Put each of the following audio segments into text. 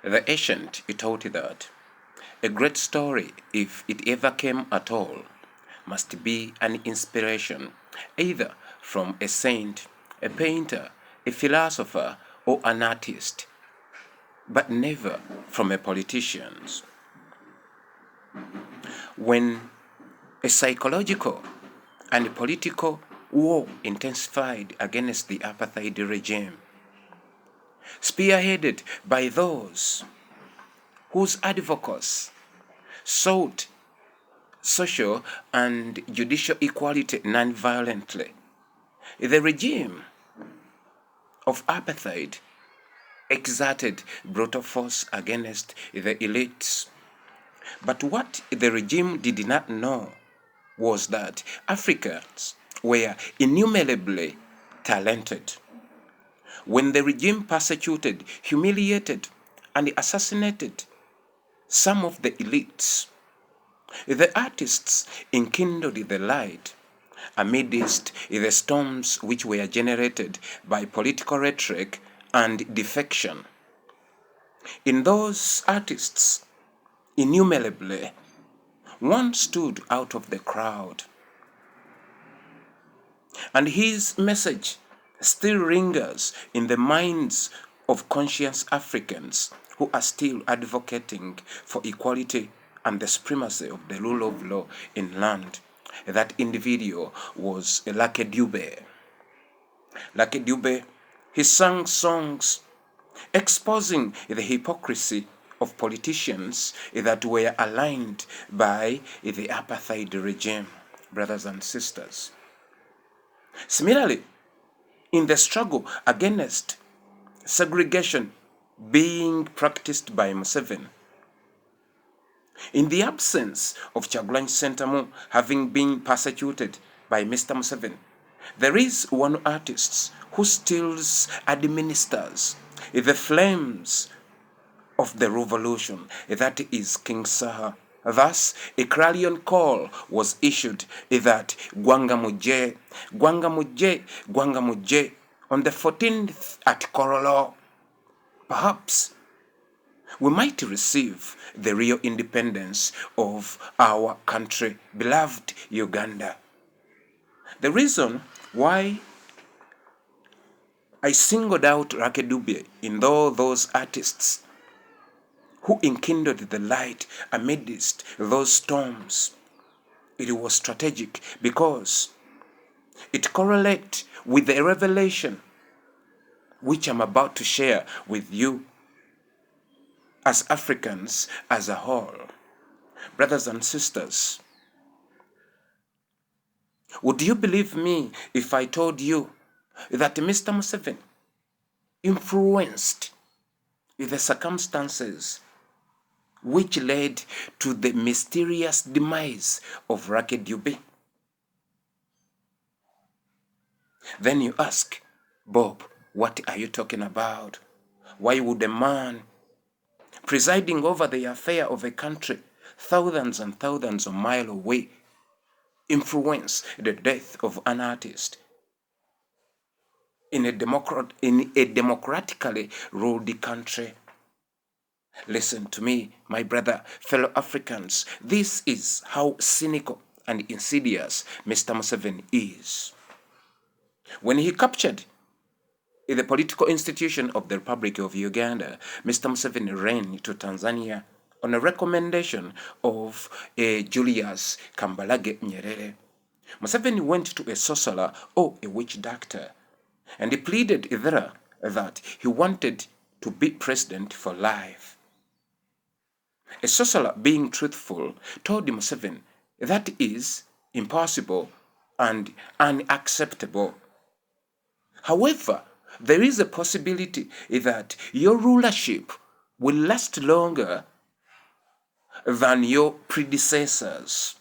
The ancient taught that a great story, if it ever came at all, must be an inspiration either from a saint, a painter, a philosopher, or an artist, but never from a politician. When a psychological and political war intensified against the apartheid regime, spearheaded by those whose advocates sought social and judicial equality non-violently, the regime of apartheid exerted brutal force against the elites. But what the regime did not know was that Africans were innumerably talented. When the regime persecuted, humiliated, and assassinated some of the elites, the artists enkindled the light amidst the storms which were generated by political rhetoric and defection. In those artists, innumerably, one stood out of the crowd, and his message still lingers in the minds of conscious Africans who are still advocating for equality and the supremacy of the rule of law in land. That individual was Lucky Dube. Lucky Dube, he sang songs exposing the hypocrisy of politicians that were aligned by the apartheid regime, brothers and sisters. Similarly, in the struggle against segregation being practiced by Museveni, in the absence of Kyagulanyi Ssentamu having been persecuted by Mr. Museveni, there is one artist who still administers the flames of the revolution, that is King Saha. Thus, a clarion call was issued that Gwanga Muje, Gwanga Muje, Gwanga Muje on the 14th at Korolo. Perhaps we might receive the real independence of our country, beloved Uganda. The reason why I singled out Lucky Dube in all those artists who enkindled the light amidst those storms, it was strategic because it correlates with the revelation which I'm about to share with you as Africans as a whole. Brothers and sisters, would you believe me if I told you that Mr. Museveni influenced the circumstances which led to the mysterious demise of Lucky Dube? Then you ask, Bob, what are you talking about? Why would a man presiding over the affair of a country thousands and thousands of miles away influence the death of an artist in a democratically ruled country? Listen to me, my brother, fellow Africans. This is how cynical and insidious Mr. Museveni is. When he captured the political institution of the Republic of Uganda, Mr. Museveni ran to Tanzania on a recommendation of Julius Kambarage Nyerere. Museveni went to a sorcerer or a witch doctor, and he pleaded there that he wanted to be president for life. A sorcerer, being truthful, told Museveni that is impossible and unacceptable. However, there is a possibility that your rulership will last longer than your predecessors.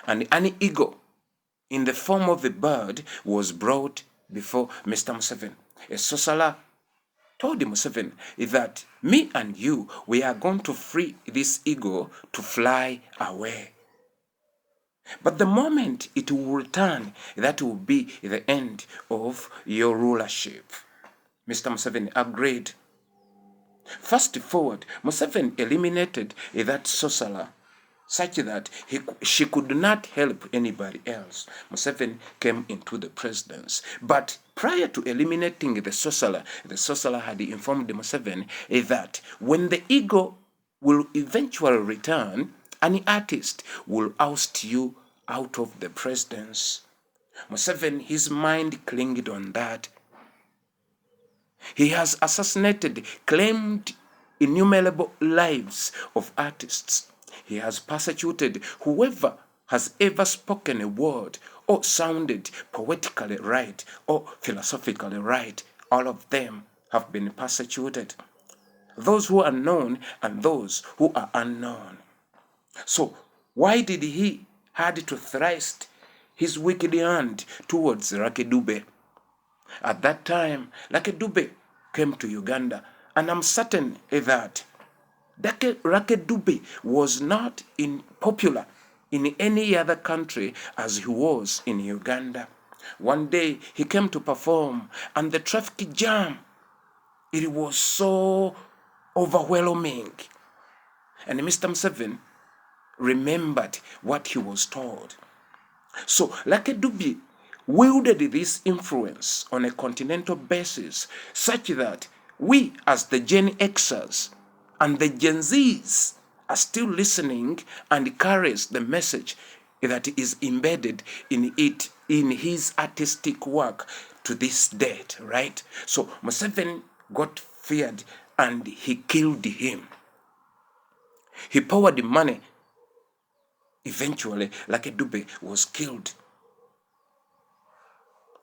And an eagle in the form of a bird was brought before Mr. Museveni. A sorcerer told Museveni that me and you, we are going to free this eagle to fly away. But the moment it will return, that will be the end of your rulership. Mr. Museveni agreed. Fast forward, Museveni eliminated that sorcerer such that she could not help anybody else. Museveni came into the presidency. But prior to eliminating the sorcerer had informed Museveni that when the ego will eventually return, an artist will oust you out of the presidency. Museveni, his mind clinged on that. He has assassinated, claimed innumerable lives of artists. He has persecuted whoever has ever spoken a word or sounded poetically right or philosophically right. All of them have been persecuted. Those who are known and those who are unknown. So why did he had to thrust his wicked hand towards Lucky Dube? At that time, Lucky Dube came to Uganda, and I'm certain that Lucky Dube was not popular in any other country as he was in Uganda. One day he came to perform, and the traffic jam, it was so overwhelming. And Mr. Museveni remembered what he was told. So Lucky Dube wielded this influence on a continental basis such that we as the Gen Xers and the Gen Zs are still listening and carries the message that is embedded in it, in his artistic work to this date, right? So Museveni got feared and he killed him. He powered money. Eventually, Lucky Dube was killed.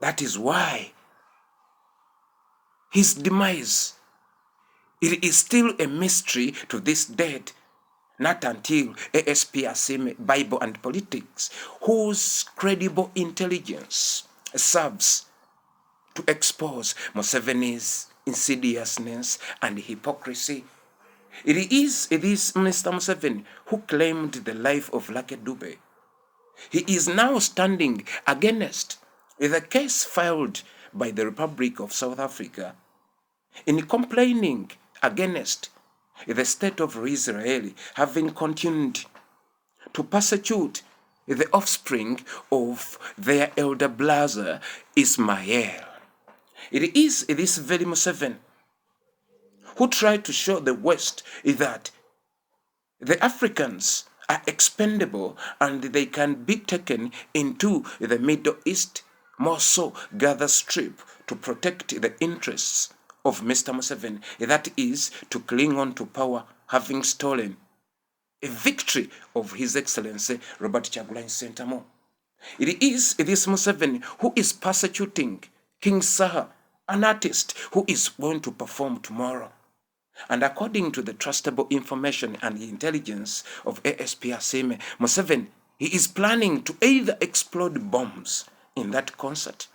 That is why his demise, it is still a mystery to this date, not until ASP Asime Bible and Politics, whose credible intelligence serves to expose Museveni's insidiousness and hypocrisy. It is Mr. Museveni who claimed the life of Lucky Dube. He is now standing against the case filed by the Republic of South Africa in complaining against the state of Israel having continued to persecute the offspring of their elder brother Ismail. It is this very Museveni who tried to show the West that the Africans are expendable and they can be taken into the Middle East, more so Gaza Strip, to protect the interests of Mr. Museveni, that is, to cling on to power, having stolen a victory of His Excellency Robert Kyagulanyi Ssentamu. It is this Museveni who is persecuting King Saha, an artist who is going to perform tomorrow. And according to the trustable information and intelligence of ASP Asime, Museveni, he is planning to either explode bombs in that concert.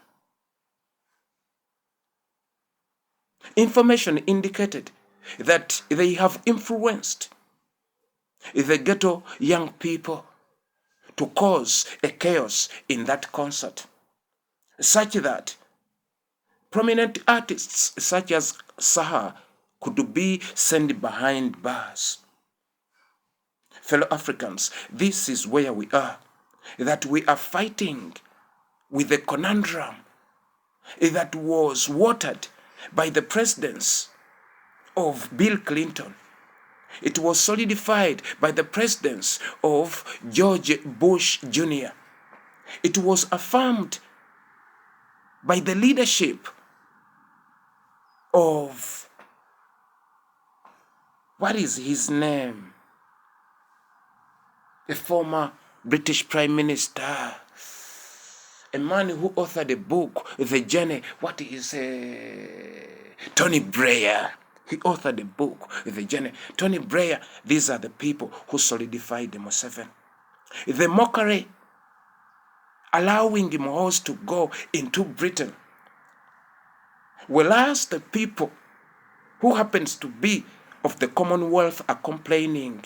Information indicated that they have influenced the ghetto young people to cause a chaos in that concert, such that prominent artists such as Saha could be sent behind bars. Fellow Africans, this is where we are, that we are fighting with a conundrum that was watered by the presidents of Bill Clinton. It was solidified by the presidents of George Bush Jr. It was affirmed by the leadership of, what is his name? A former British Prime Minister, a man who authored a book, The Journey, Tony Blair. He authored a book, The Journey. Tony Blair, these are the people who solidified the Museveni. The mockery, allowing Mohozi to go into Britain, whereas the people who happens to be of the Commonwealth are complaining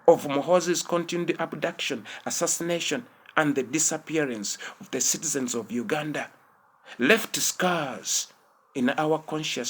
of Mohozi's continued abduction, assassination, and the disappearance of the citizens of Uganda, left scars in our consciousness.